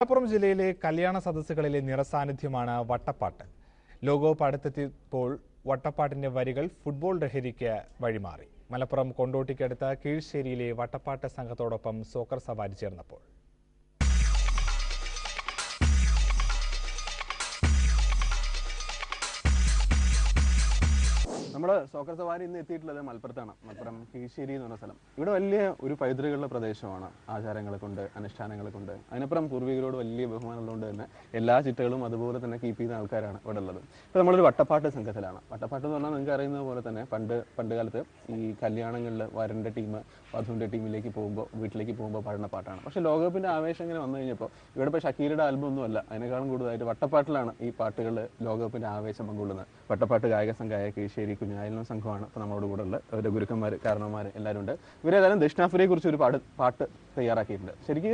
മലപ്പുറം ജില്ലയിലെ കല്യാണ സദസ്സുകളിലെ നിറസാന്നിധ്യമാണ് വട്ടപ്പാട്ട്. ലോകകപ്പ് അടുത്തെത്തിയപ്പോൾ വട്ടപ്പാട്ടിന്റെ വരികൾ ഫുട്ബോൾ ലഹരിക്ക് വഴിമാറി. മലപ്പുറം കൊണ്ടോട്ടിക്കടുത്ത കീഴ്ശ്ശേരിയിലെ വട്ടപ്പാട്ട് സംഘത്തോടൊപ്പം സോക്കർ സവാരി ചേർന്നപ്പോൾ നമ്മൾ സോക്കർ സവാരി ഇന്ന് എത്തിയിട്ടുള്ളത് മലപ്പുറത്താണ്. മലപ്പുറം കീഴ്ശ്ശേരി എന്ന് പറഞ്ഞ സ്ഥലം. ഇവിടെ വലിയ ഒരു പൈതൃകമുള്ള പ്രദേശമാണ്. ആചാരങ്ങളെ കൊണ്ട്, അനുഷ്ഠാനങ്ങളെ കൊണ്ട്, അതിനപ്പുറം പൂർവികരോട് വലിയ ബഹുമാനമുള്ളതുകൊണ്ട് തന്നെ എല്ലാ ചിട്ടകളും അതുപോലെ തന്നെ കീപ്പ് ചെയ്യുന്ന ആൾക്കാരാണ് ഇവിടെ ഉള്ളത്. ഇപ്പോൾ നമ്മളൊരു വട്ടപ്പാട്ട് സംഘത്തിലാണ്. വട്ടപ്പാട്ട് എന്ന് പറഞ്ഞാൽ നിങ്ങൾക്ക് അറിയുന്നത് പോലെ തന്നെ പണ്ട് കാലത്ത് ഈ കല്യാണങ്ങളിൽ വരൻ്റെ ടീം വധുവിൻ്റെ ടീമിലേക്ക് പോകുമ്പോൾ, വീട്ടിലേക്ക് പോകുമ്പോൾ പാടുന്ന പാട്ടാണ്. പക്ഷേ ലോകകപ്പിൻ്റെ ആവേശം ഇങ്ങനെ വന്നു കഴിഞ്ഞപ്പോൾ ഇവിടെ ഇപ്പോൾ ഷക്കീരയുടെ ആൽബം ഒന്നും അല്ല, അതിനേക്കാളും കൂടുതലായിട്ട് വട്ടപ്പാട്ടിലാണ് ഈ പാട്ടുകൾ ലോകകപ്പിൻ്റെ ആവേശം പങ്കുകൊള്ളുന്നത്. വട്ടപ്പാട്ട് ഗായക സംഘമായ കീഴ്ശ്ശേരി കുഞ്ഞായലിനും സംഘമാണ് ഇപ്പോൾ നമ്മളോട് കൂടെ ഉള്ള അവരുടെ ഗുരുക്കന്മാർ, കാരണവന്മാർ എല്ലാവരും ഉണ്ട്. ഇവരേതായാലും ദക്ഷിണാഫ്രിക്കയെ കുറിച്ച് ഒരു പാട്ട് തയ്യാറാക്കിയിട്ടുണ്ട്. ശരിക്കും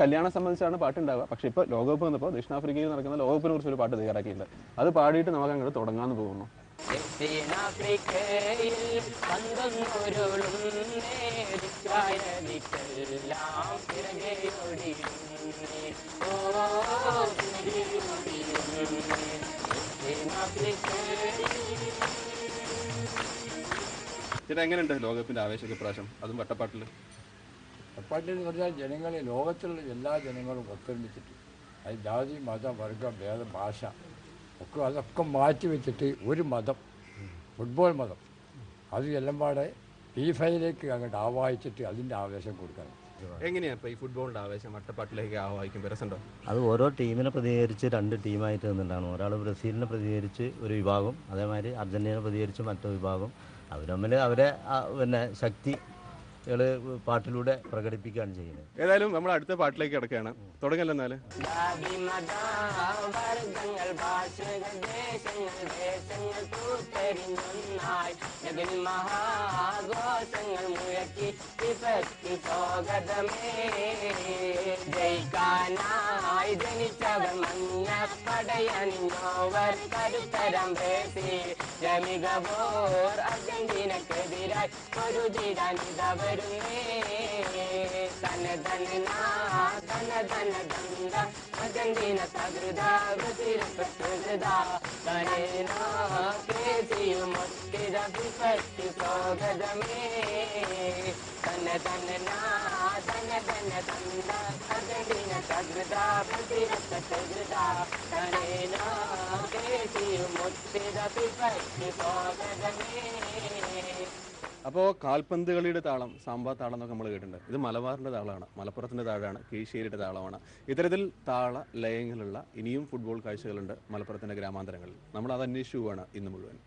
കല്യാണം സംബന്ധിച്ചാണ് പാട്ടുണ്ടാവുക, പക്ഷേ ഇപ്പോൾ ലോകകപ്പ് വന്നപ്പോൾ ദക്ഷിണാഫ്രിക്കയിൽ നടക്കുന്ന ലോകകപ്പിനെ കുറിച്ച് ഒരു പാട്ട് തയ്യാറാക്കിയിട്ടുണ്ട്. അത് പാടിയിട്ട് നമുക്ക് അങ്ങോട്ട് തുടങ്ങാമെന്ന് പോകുന്നു. ചേട്ടാ, എങ്ങനെയുണ്ട് ലോകകപ്പിന്റെ ആവേശമൊക്കെ പ്രാവശ്യം, അതും വട്ടപ്പാട്ടിൽ? വട്ടപ്പാട്ടിൽ എന്ന് പറഞ്ഞാൽ ജനങ്ങളെ, ലോകത്തുള്ള എല്ലാ ജനങ്ങളും ഒത്തൊരുമിച്ചിട്ട്, അത് ജാതി മത വർഗ ഭേദ ഭാഷ അതൊക്കെ മാറ്റി വെച്ചിട്ട് ഒരു മതം, ഫുട്ബോൾ മതം, അത് എല്ലാം പാടെ ഫീഫയിലേക്ക് അങ്ങോട്ട് ആവാഹിച്ചിട്ട് അതിൻ്റെ ആവേശം കൊടുക്കണം. എങ്ങനെയാണ് ഇപ്പോൾ ഈ ഫുട്ബോളിൻ്റെ ആവേശം വട്ടപ്പാട്ടിലേക്ക് ആവാഹിക്കും? രസമുണ്ടോ? അത് ഓരോ ടീമിനെ പ്രതികരിച്ച് രണ്ട് ടീമായിട്ട് നിന്നിട്ടാണ്. ഒരാൾ ബ്രസീലിനെ പ്രതികരിച്ച് ഒരു വിഭാഗം, അതേമാതിരി അർജൻറ്റീന പ്രതികരിച്ച് മറ്റൊരു വിഭാഗം. അവർ തമ്മിൽ അവരെ ശക്തികൾ പാട്ടിലൂടെ പ്രകടിപ്പിക്കുകയാണ് ചെയ്യുന്നത്. ഏതായാലും നമ്മൾ അടുത്ത പാട്ടിലേക്ക് കിടക്കുകയാണ്. തുടങ്ങല്ലോ എന്നാല്. ജയിക്കാനായി ജനിച്ചവർ മഞ്ഞപ്പടയണിഞ്ഞോവർ കരുത്തരം ബ്രസീൽ ജമികവോർ അർജന്റീനക്കെതിരായി ഒരു ദിരാനിത വരുന്നേ അർജന്റീന തകൃത ബ്രസീൽ പ്രകൃത കേസിയുമൊത്തിര വിപത്തി സ്വാഗതമേ അർജന്റീന തകൃത ബ്രസീൽ പ്രകൃത കേസിയുമൊത്തിര വിപത്തി സ്വാഗതമേ. അപ്പോൾ കാൽപന്ത് കളിയുടെ താളം, സാമ്പാ താളം എന്നൊക്കെ നമ്മൾ കേട്ടിട്ടുണ്ട്. ഇത് മലബാറിൻ്റെ താളമാണ്, മലപ്പുറത്തിൻ്റെ താളമാണ്, കീഴ്ശ്ശേരിയുടെ താളമാണ്. ഇത്തരത്തിൽ താള ലയങ്ങളുള്ള ഇനിയും ഫുട്ബോൾ കാഴ്ചകളുണ്ട് മലപ്പുറത്തിൻ്റെ ഗ്രാമാന്തരങ്ങളിൽ. നമ്മൾ അത് അന്വേഷിച്ചു പോവുകയാണ് ഇന്ന് മുഴുവൻ.